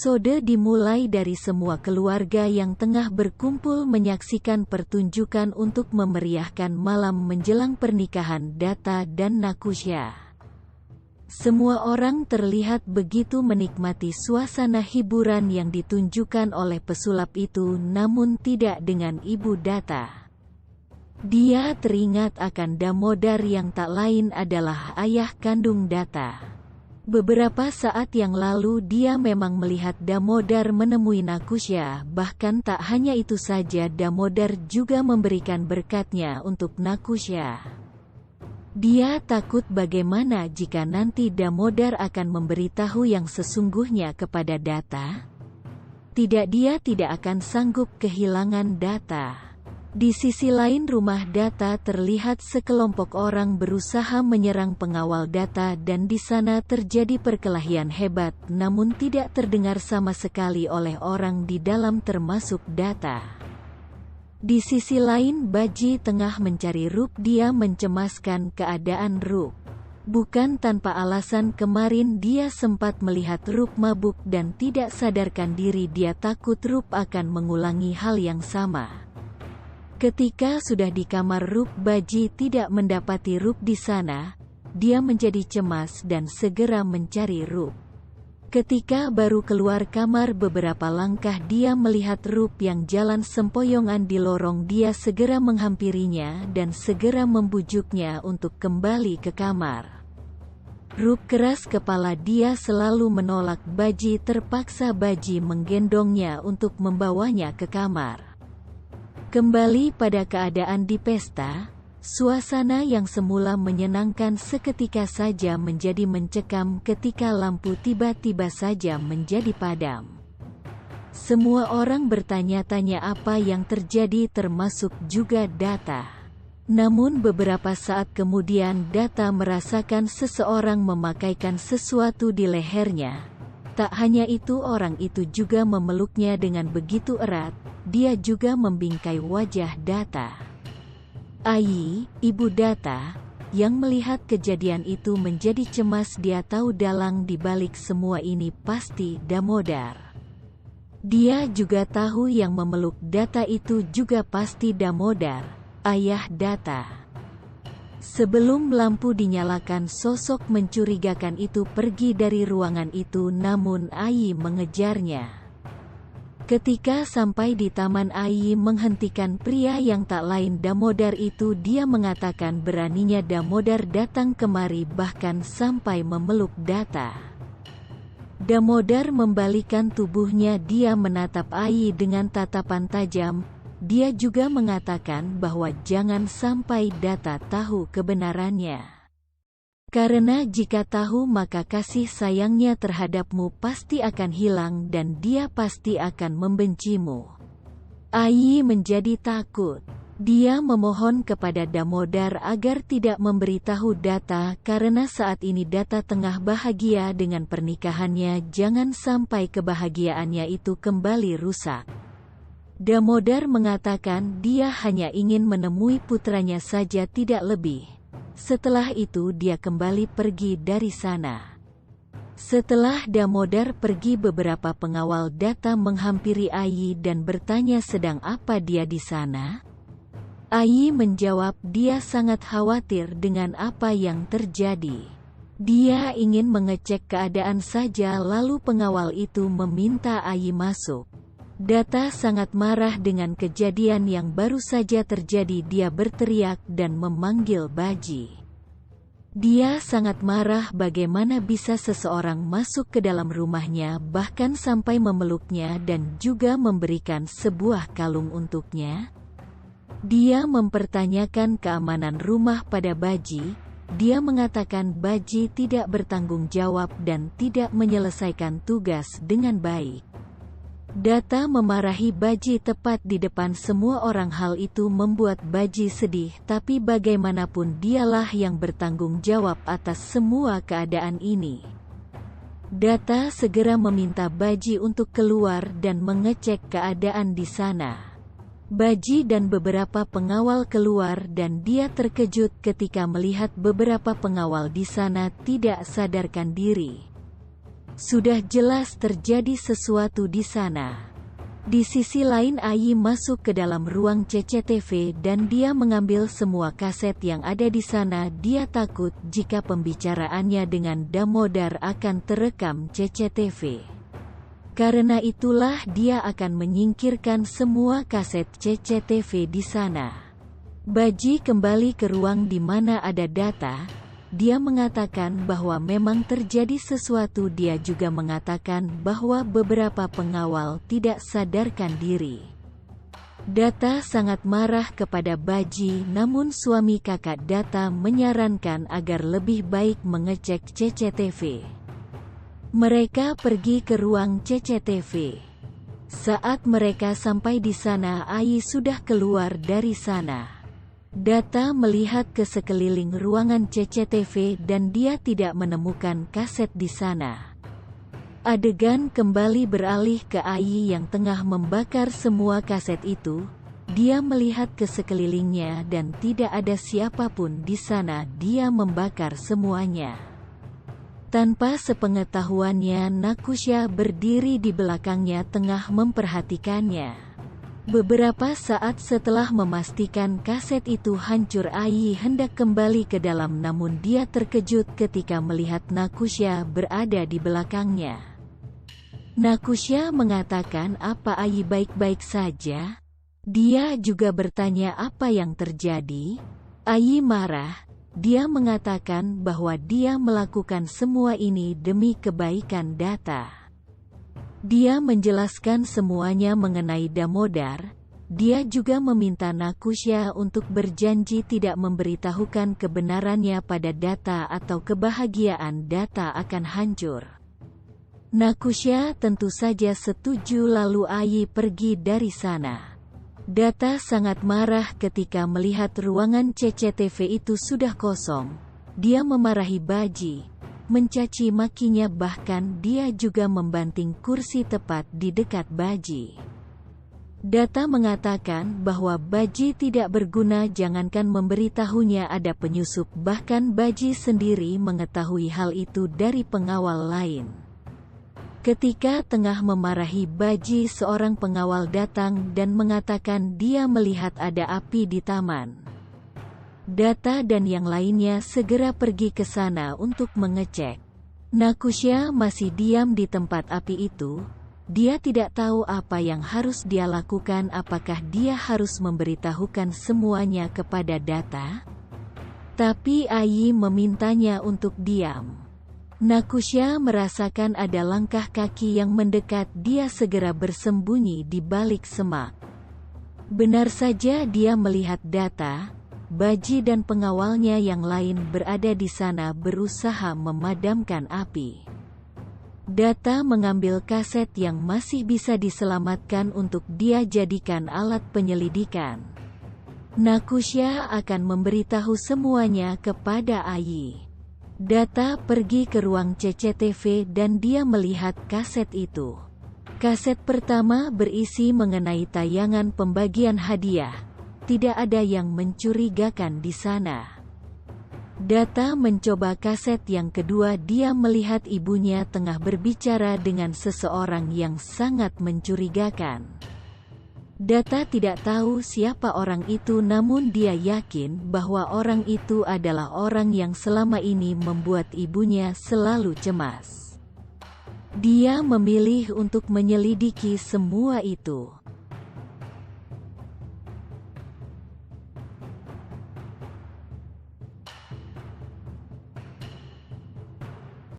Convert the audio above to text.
Episode dimulai dari semua keluarga yang tengah berkumpul menyaksikan pertunjukan untuk memeriahkan malam menjelang pernikahan Data dan Nakusha. Semua orang terlihat begitu menikmati suasana hiburan yang ditunjukkan oleh pesulap itu, namun tidak dengan Ibu Data. Dia teringat akan Damodar yang tak lain adalah ayah kandung Data. Beberapa saat yang lalu dia memang melihat Damodar menemui Nakusha, bahkan tak hanya itu saja, Damodar juga memberikan berkatnya untuk Nakusha. Dia takut bagaimana jika nanti Damodar akan memberitahu yang sesungguhnya kepada Data. Dia tidak akan sanggup kehilangan Data. Di sisi lain rumah Data terlihat sekelompok orang berusaha menyerang pengawal Data dan di sana terjadi perkelahian hebat, namun tidak terdengar sama sekali oleh orang di dalam termasuk Data. Di sisi lain Baji tengah mencari Rup. Dia mencemaskan keadaan Rup. Bukan tanpa alasan, kemarin dia sempat melihat Rup mabuk dan tidak sadarkan diri. Dia takut Rup akan mengulangi hal yang sama. Ketika sudah di kamar Rup, Baji tidak mendapati Rup di sana. Dia menjadi cemas dan segera mencari Rup. Ketika baru keluar kamar beberapa langkah, dia melihat Rup yang jalan sempoyongan di lorong. Dia segera menghampirinya dan segera membujuknya untuk kembali ke kamar. Rup keras kepala, dia selalu menolak. Baji terpaksa Baji menggendongnya untuk membawanya ke kamar. Kembali pada keadaan di pesta, suasana yang semula menyenangkan seketika saja menjadi mencekam ketika lampu tiba-tiba saja menjadi padam. Semua orang bertanya-tanya apa yang terjadi, termasuk juga Data. Namun beberapa saat kemudian Data merasakan seseorang memakaikan sesuatu di lehernya. Tak hanya itu, orang itu juga memeluknya dengan begitu erat. Dia juga membingkai wajah Data. Ai, Ibu Data, yang melihat kejadian itu menjadi cemas. Dia tahu dalang di balik semua ini pasti Damodar. Dia juga tahu yang memeluk Data itu juga pasti Damodar, ayah Data. Sebelum lampu dinyalakan, sosok mencurigakan itu pergi dari ruangan itu, namun Ai mengejarnya. Ketika sampai di taman, Ai menghentikan pria yang tak lain Damodar itu. Dia mengatakan beraninya Damodar datang kemari bahkan sampai memeluk Data. Damodar membalikan tubuhnya, dia menatap Ai dengan tatapan tajam. Dia juga mengatakan bahwa jangan sampai Data tahu kebenarannya. Karena jika tahu maka kasih sayangnya terhadapmu pasti akan hilang dan dia pasti akan membencimu. Ai menjadi takut. Dia memohon kepada Damodar agar tidak memberitahu Data karena saat ini Data tengah bahagia dengan pernikahannya. Jangan sampai kebahagiaannya itu kembali rusak. Damodar mengatakan dia hanya ingin menemui putranya saja, tidak lebih. Setelah itu dia kembali pergi dari sana. Setelah Damodar pergi, beberapa pengawal Data menghampiri Ai dan bertanya sedang apa dia di sana. Ai menjawab dia sangat khawatir dengan apa yang terjadi. Dia ingin mengecek keadaan saja, lalu pengawal itu meminta Ai masuk. Data sangat marah dengan kejadian yang baru saja terjadi. Dia berteriak dan memanggil Baji. Dia sangat marah bagaimana bisa seseorang masuk ke dalam rumahnya, bahkan sampai memeluknya dan juga memberikan sebuah kalung untuknya. Dia mempertanyakan keamanan rumah pada Baji. Dia mengatakan Baji tidak bertanggung jawab dan tidak menyelesaikan tugas dengan baik. Data memarahi Baji tepat di depan semua orang. Hal itu membuat Baji sedih, tapi bagaimanapun dialah yang bertanggung jawab atas semua keadaan ini. Data segera meminta Baji untuk keluar dan mengecek keadaan di sana. Baji dan beberapa pengawal keluar dan dia terkejut ketika melihat beberapa pengawal di sana tidak sadarkan diri. Sudah jelas terjadi sesuatu di sana. Di sisi lain Ayi masuk ke dalam ruang CCTV dan dia mengambil semua kaset yang ada di sana. Dia takut jika pembicaraannya dengan Damodar akan terekam CCTV. Karena itulah dia akan menyingkirkan semua kaset CCTV di sana. Baji kembali ke ruang di mana ada data. Dia mengatakan bahwa memang terjadi sesuatu. Dia juga mengatakan bahwa beberapa pengawal tidak sadarkan diri. Data sangat marah kepada Baji, namun suami kakak Data menyarankan agar lebih baik mengecek CCTV. Mereka pergi ke ruang CCTV. Saat mereka sampai di sana, Ayi sudah keluar dari sana. Data melihat ke sekeliling ruangan CCTV dan dia tidak menemukan kaset di sana. Adegan kembali beralih ke Ayi yang tengah membakar semua kaset itu. Dia melihat ke sekelilingnya dan tidak ada siapapun di sana. Dia membakar semuanya. Tanpa sepengetahuannya, Nakusha berdiri di belakangnya tengah memperhatikannya. Beberapa saat setelah memastikan kaset itu hancur, Ayi hendak kembali ke dalam, namun dia terkejut ketika melihat Nakusha berada di belakangnya. Nakusha mengatakan, "Apa Ayi baik-baik saja?" Dia juga bertanya apa yang terjadi. Ayi marah. Dia mengatakan bahwa dia melakukan semua ini demi kebaikan Data. Dia menjelaskan semuanya mengenai Damodar. Dia juga meminta Nakusha untuk berjanji tidak memberitahukan kebenarannya pada Data atau kebahagiaan Data akan hancur. Nakusha tentu saja setuju, lalu Ayi pergi dari sana. Data sangat marah ketika melihat ruangan CCTV itu sudah kosong. Dia memarahi Baji, mencaci makinya, bahkan dia juga membanting kursi tepat di dekat Baji. Data mengatakan bahwa Baji tidak berguna, jangankan memberitahunya ada penyusup, bahkan Baji sendiri mengetahui hal itu dari pengawal lain. Ketika tengah memarahi Baji, seorang pengawal datang dan mengatakan dia melihat ada api di taman. Data dan yang lainnya segera pergi ke sana untuk mengecek. Nakusha masih diam di tempat api itu. Dia tidak tahu apa yang harus dia lakukan. Apakah dia harus memberitahukan semuanya kepada Data? Tapi Ayi memintanya untuk diam. Nakusha merasakan ada langkah kaki yang mendekat. Dia segera bersembunyi di balik semak. Benar saja dia melihat Data. Baji dan pengawalnya yang lain berada di sana berusaha memadamkan api. Data mengambil kaset yang masih bisa diselamatkan untuk dia jadikan alat penyelidikan. Nakusha akan memberitahu semuanya kepada Ayi. Data pergi ke ruang CCTV dan dia melihat kaset itu. Kaset pertama berisi mengenai tayangan pembagian hadiah. Tidak ada yang mencurigakan di sana. Data mencoba kaset yang kedua. Dia melihat ibunya tengah berbicara dengan seseorang yang sangat mencurigakan. Data tidak tahu siapa orang itu, namun dia yakin bahwa orang itu adalah orang yang selama ini membuat ibunya selalu cemas. Dia memilih untuk menyelidiki semua itu.